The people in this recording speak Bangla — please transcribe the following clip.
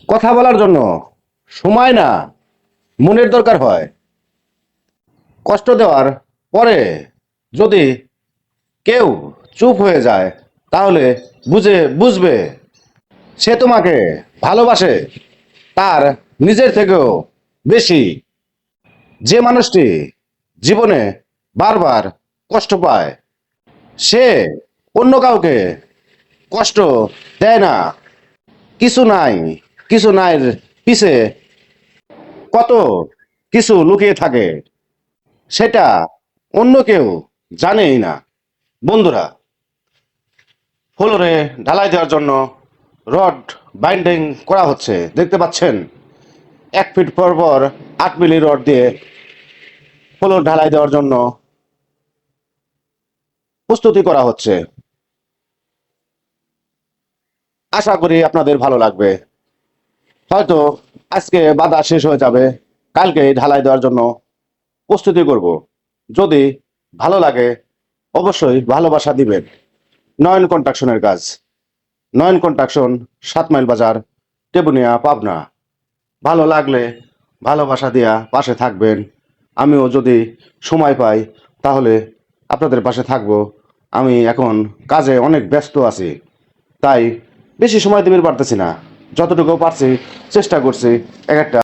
কথা বলার জন্য সময় না, মনের দরকার হয়। কষ্ট দেওয়ার পরে যদি কেউ চুপ হয়ে যায়, তাহলে বুঝবে সে তোমাকে ভালোবাসে তার নিজের থেকেও বেশি। যে মানুষটি জীবনে বারবার কষ্ট পায়, সে অন্য কাউকে কষ্ট দেয় না। কিছু নাই, কিছু নাই পিছে কত কিছু লুকিয়ে থাকে, সেটা অন্য কেউ জানেই না। বন্ধুরা, ফ্লোরে ঢালাই দেওয়ার জন্য রড বাইন্ডিং করা হচ্ছে, দেখতে পাচ্ছেন। 1 ফিট পর পর 8 মিলি রড দিয়ে ফ্লোর ঢালাই দেওয়ার জন্য প্রস্তুতি করা হচ্ছে। আশা করি আপনাদের ভালো লাগবে। হয়তো আজকে বাধা শেষ হয়ে যাবে, কালকে ঢালাই দেওয়ার জন্য প্রস্তুতি করব। যদি ভালো লাগে অবশ্যই ভালোবাসা দিবেন। নয়ন কন্ট্রাকশনের কাজ, নয়ন কন্ট্রাকশন, 7 মাইল বাজার, টেবুনিয়া, পাবনা। ভালো লাগলে ভালোবাসা দিয়া পাশে থাকবেন। আমিও যদি সময় পাই তাহলে আপনাদের পাশে থাকব। আমি এখন কাজে অনেক ব্যস্ত আছি, তাই বেশি সময় দিতে পারতেছি না। যতটুকু পারছি চেষ্টা করছি এক একটা